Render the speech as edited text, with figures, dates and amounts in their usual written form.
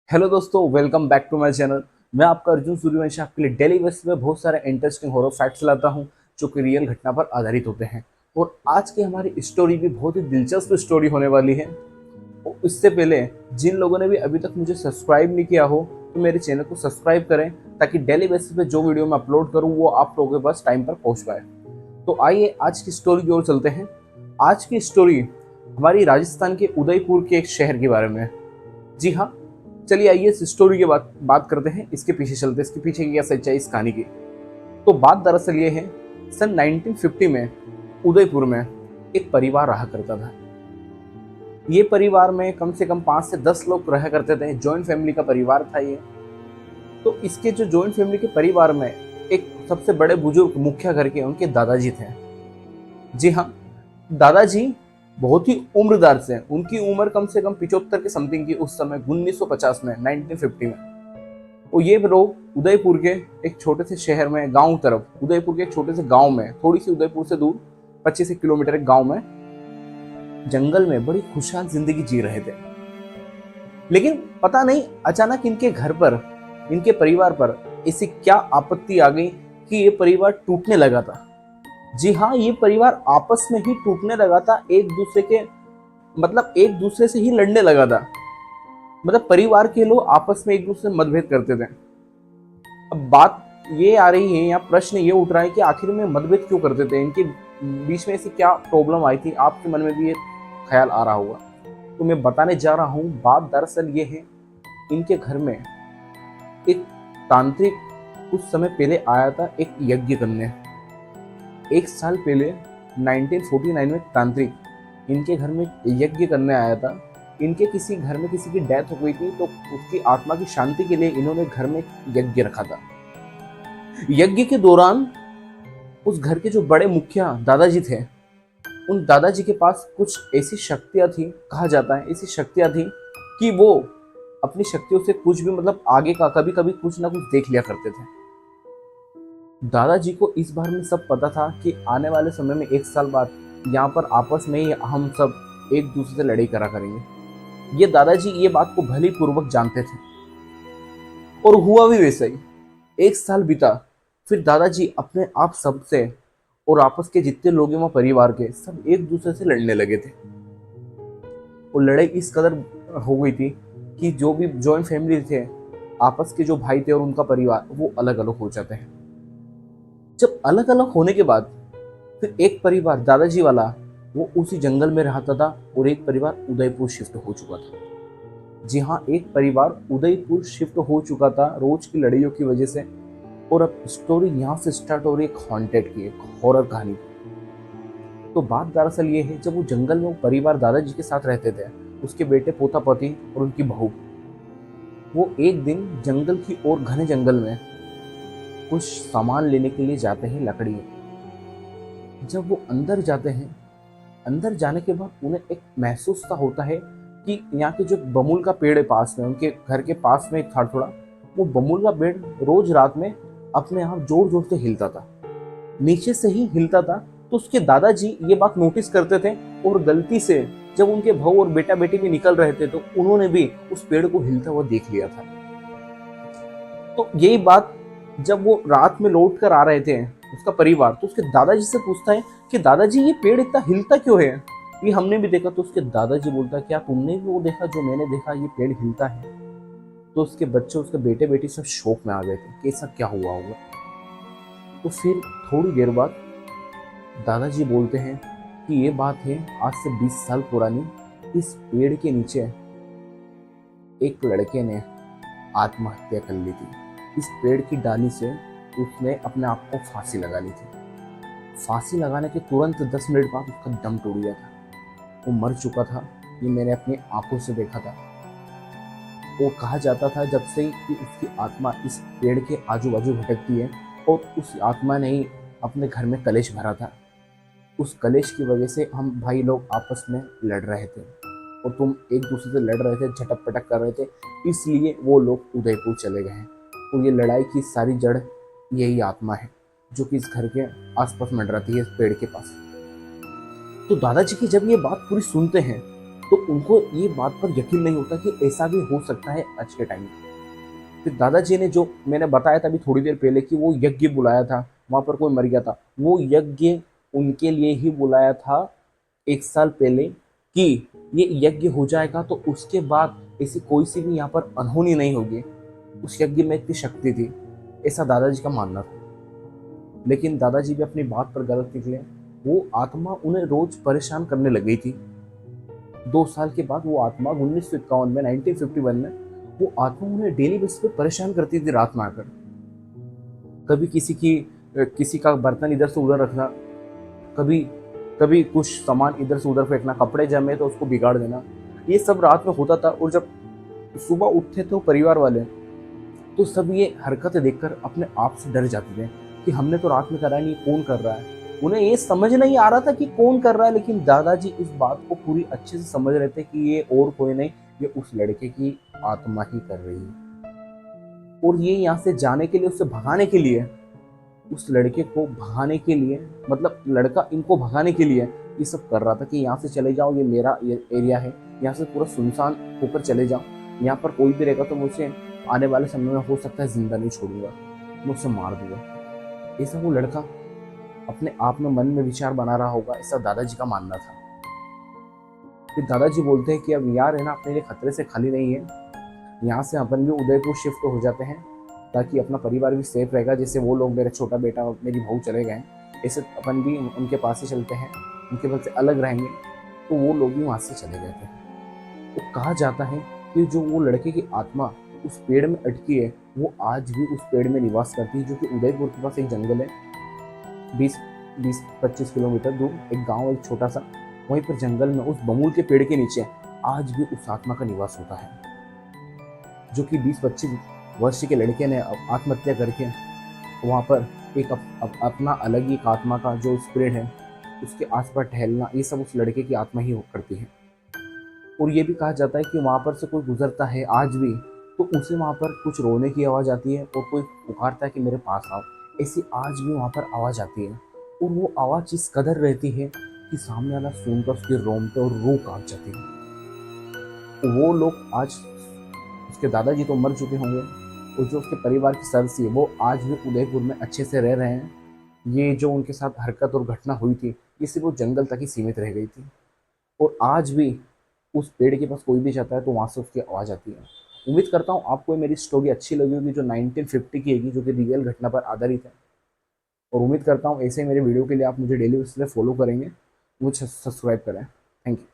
Hello दोस्तों, welcome back to my channel. मैं आपका अर्जुन सूर्यवंशी आपके लिए डेली बेसिस पे बहुत सारे इंटरेस्टिंग हॉरर फैक्ट्स लाता हूं जो कि रियल घटना पर आधारित होते हैं। और आज की हमारी स्टोरी भी बहुत ही दिलचस्प स्टोरी होने वाली है। और इससे पहले जिन लोगों ने भी अभी तक मुझे सब्सक्राइब नहीं किया हो तो मेरे चैनल को सब्सक्राइब करें ताकि डेली बेसिस पे जो वीडियो मैं अपलोड करूँ वो आप लोगों के पास टाइम पर पहुँच पाए। तो आइए आज की स्टोरी की ओर चलते हैं। आज की स्टोरी हमारी राजस्थान के उदयपुर के एक शहर के बारे में है। जी हाँ, चलिए आइए इस स्टोरी की बात करते हैं। इसके पीछे चलते हैं, इसके पीछे की क्या सच्चाई इस कहानी की। तो बात दरअसल ये है, सन 1950 में उदयपुर में एक परिवार रहा करता था। ये परिवार में कम से कम 5 से 10 लोग रहा करते थे। जॉइंट फैमिली का परिवार था ये। तो इसके जो जॉइंट फैमिली के परिवार में एक सबसे बड़े बुजुर्ग मुखिया घर के उनके दादाजी थे। जी हाँ, दादाजी बहुत ही उम्रदार से, उनकी उम्र कम से कम 75 के समथिंग की उस समय 1950 में, 1950 में। और ये लोग उदयपुर के एक छोटे से शहर में, गांव तरफ, उदयपुर के एक छोटे से गांव में, थोड़ी सी उदयपुर से दूर 25 किलोमीटर एक गांव में, जंगल में बड़ी खुशहाल जिंदगी जी रहे थे। लेकिन पता नहीं अचानक इनके घर पर, इनके परिवार पर ऐसी क्या आपत्ति आ गई कि ये परिवार टूटने लगा था। जी हाँ, ये परिवार आपस में ही टूटने लगा था। एक दूसरे के मतलब एक दूसरे से ही लड़ने लगा था। मतलब परिवार के लोग आपस में एक दूसरे से मतभेद करते थे। अब बात ये आ रही है, या प्रश्न ये उठ रहा है कि आखिर में मतभेद क्यों करते थे, इनके बीच में ऐसी क्या प्रॉब्लम आई थी। आपके मन में भी ये ख्याल आ रहा होगा। तो मैं बताने जा रहा हूँ। बात दरअसल ये है, इनके घर में एक तांत्रिक कुछ समय पहले आया था, एक यज्ञ करने। एक साल पहले 1949 में तांत्रिक इनके घर में यज्ञ करने आया था। इनके किसी घर में किसी की डेथ हो गई थी, तो उसकी आत्मा की शांति के लिए इन्होंने घर में यज्ञ रखा था। यज्ञ के दौरान उस घर के जो बड़े मुखिया दादाजी थे, उन दादाजी के पास कुछ ऐसी शक्तियां थी, कहा जाता है ऐसी शक्तियां थी कि वो अपनी शक्तियों से कुछ भी, मतलब आगे का कभी कभी कुछ ना कुछ देख लिया करते थे। दादाजी को इस बारे में सब पता था कि आने वाले समय में एक साल बाद यहाँ पर आपस में ही हम सब एक दूसरे से लड़ाई करा करेंगे। ये दादाजी ये बात को भली पूर्वक जानते थे और हुआ भी वैसा ही। एक साल बीता, फिर दादाजी अपने आप सबसे और आपस के जितने लोग हैं वहाँ परिवार के, सब एक दूसरे से लड़ने लगे थे। और लड़ाई इस कदर हो गई थी कि जो भी जॉइंट फैमिली थे, आपस के जो भाई थे और उनका परिवार, वो अलग अलग हो जाते हैं। जब अलग अलग होने के बाद फिर एक परिवार दादाजी वाला वो उसी जंगल में रहता था और एक परिवार उदयपुर शिफ्ट हो चुका था। जी हाँ, एक परिवार उदयपुर शिफ्ट हो चुका था रोज की लड़ाइयों की वजह से। और अब स्टोरी यहाँ से स्टार्ट हो रही है, एक हॉन्टेड की, एक हॉरर कहानी की। तो बात दरअसल ये है, जब वो जंगल में वो परिवार दादाजी के साथ रहते थे, उसके बेटे पोता पोती और उनकी बहू, वो एक दिन जंगल की ओर, घने जंगल में कुछ सामान लेने के लिए जाते हैं, लकड़ी। जब वो अंदर जाते हैं, अंदर जाने के बाद उन्हें एक महसूस सा होता है कि यहाँ के जो बमुल का पेड़ है पास में, उनके घर के पास में था थोड़ा, वो बमुल का पेड़ रोज रात में अपने आप जोर जोर से हिलता था, नीचे से ही हिलता था। तो उसके दादाजी ये बात नोटिस करते थे और गलती से जब उनके बहू और बेटा बेटी भी निकल रहे थे तो उन्होंने भी उस पेड़ को हिलता हुआ देख लिया था। तो यही बात जब वो रात में लौट कर आ रहे थे, उसका परिवार, तो उसके दादाजी से पूछता है कि दादाजी ये पेड़ इतना हिलता क्यों है, ये हमने भी देखा। तो उसके दादाजी बोलता है, क्या तुमने भी वो देखा जो मैंने देखा, ये पेड़ हिलता है। तो उसके बच्चे, उसके बेटे बेटी सब शौक में आ गए थे कि ऐसा क्या हुआ होगा। तो फिर थोड़ी देर बाद दादाजी बोलते हैं कि ये बात है आज से 20 साल पुरानी। इस पेड़ के नीचे एक लड़के ने आत्महत्या कर ली थी। इस पेड़ की डाली से उसने अपने आप को फांसी लगा ली थी। फांसी लगाने के तुरंत 10 मिनट बाद उसका दम टूट गया था, वो मर चुका था। ये मैंने अपनी आंखों से देखा था। वो कहा जाता था जब से कि उसकी आत्मा इस पेड़ के आजू बाजू भटकती है, और उस आत्मा ने ही अपने घर में कलेश भरा था। उस कलेश की वजह से हम भाई लोग आपस में लड़ रहे थे और तुम एक दूसरे से लड़ रहे थे, झटक पटक कर रहे थे, इसलिए वो लोग उदयपुर चले गए हैं। और ये लड़ाई की सारी जड़ यही आत्मा है जो कि इस घर के आसपास मंडराती है, इस पेड़ के पास। तो दादाजी की जब ये बात पूरी सुनते हैं तो उनको ये बात पर यकीन नहीं होता कि ऐसा भी हो सकता है आज के टाइम में। फिर दादाजी ने, जो मैंने बताया था अभी थोड़ी देर पहले कि वो यज्ञ बुलाया था, वहाँ पर कोई मर गया था, वो यज्ञ उनके लिए ही बुलाया था 1 साल पहले, कि ये यज्ञ हो जाएगा तो उसके बाद ऐसी कोई सी भी यहाँ पर अनहोनी नहीं होगी। उस यज्ञ में इतनी शक्ति थी, ऐसा दादाजी का मानना था। लेकिन दादाजी भी अपनी बात पर गलत निकले। वो आत्मा उन्हें रोज परेशान करने लग गई थी। 2 साल के बाद वो आत्मा 1951 में, 1951 में, वो आत्मा उन्हें डेली बेसिस पे परेशान करती थी रात में आकर। कभी किसी का बर्तन इधर से उधर रखना, कभी कभी कुछ सामान इधर से उधर फेंकना, कपड़े जमे तो उसको बिगाड़ देना, ये सब रात में होता था। और जब सुबह उठते थे परिवार वाले, तो सब ये हरकतें देखकर अपने आप से डर जाते थे कि हमने तो रात में करा नहीं, कौन कर रहा है। उन्हें ये समझ नहीं आ रहा था कि कौन कर रहा है, लेकिन दादाजी इस बात को पूरी अच्छे से समझ रहे थे कि ये और कोई नहीं, ये उस लड़के की आत्मा ही कर रही है। और ये यहाँ से जाने के लिए, उससे भगाने के लिए, उस लड़के को भगाने के लिए, मतलब लड़का इनको भगाने के लिए ये सब कर रहा था कि यहाँ से चले जाओ, ये मेरा एरिया है, यहाँ से पूरा सुनसान होकर चले जाओ, यहाँ पर कोई भी रहेगा तो मैं उसे आने वाले समय में हो सकता है जिंदा नहीं छोड़ूंगा, मैं उसे मार दूंगा। ऐसा वो लड़का अपने आप में मन में विचार बना रहा होगा, ऐसा दादाजी का मानना था। फिर दादाजी बोलते हैं कि अब यार है ना, अपने लिए खतरे से खाली नहीं है, यहाँ से अपन भी उदयपुर शिफ्ट हो जाते हैं ताकि अपना परिवार भी सेफ रहेगा। जैसे वो लोग, मेरा छोटा बेटा और मेरी बहू चले गए, ऐसे अपन भी उनके पास ही चलते हैं, उनके पास से अलग रहेंगे। तो वो लोग भी वहाँ से चले गए थे। तो कहा जाता है कि जो वो लड़के की आत्मा उस पेड़ में अटकी है, वो आज भी उस पेड़ में निवास करती है, जो कि उदयपुर के पास एक जंगल है, 20-25 किलोमीटर दूर एक गांव, एक छोटा सा, वहीं पर जंगल में उस बमूल के पेड़ के नीचे आज भी उस आत्मा का निवास होता है। जो कि 20-25 वर्ष के लड़के ने आत्महत्या करके वहाँ पर एक अपना अलग ही एक आत्मा का जो स्पिरिट है, उसके आसपास टहलना, ये सब उस लड़के की आत्मा ही करती है। और ये भी कहा जाता है कि वहाँ पर से कोई गुजरता है आज भी, तो उसे वहाँ पर कुछ रोने की आवाज़ आती है और कोई पुकारता है कि मेरे पास आओ, ऐसी आज भी वहाँ पर आवाज़ आती है। और वो आवाज़ इस कदर रहती है कि सामने वाला सुनकर उसके रोंगटे और रूह कांप जाती है। तो वो लोग आज, उसके दादाजी तो मर चुके होंगे, और जो उसके परिवार की सदस्य है वो आज भी उदयपुर में अच्छे से रह रहे हैं। ये जो उनके साथ हरकत और घटना हुई थी, ये सिर्फ वो जंगल तक ही सीमित रह गई थी। और आज भी उस पेड़ के पास कोई भी जाता है तो वहाँ से उसकी आवाज़ आती है। उम्मीद करता हूँ आपको ये मेरी स्टोरी अच्छी लगी होगी, जो 1950 की है, जो कि रियल घटना पर आधारित है। और उम्मीद करता हूँ ऐसे ही मेरे वीडियो के लिए आप मुझे डेली बेसिस पे फॉलो करेंगे, मुझे सब्सक्राइब करें। Thank you.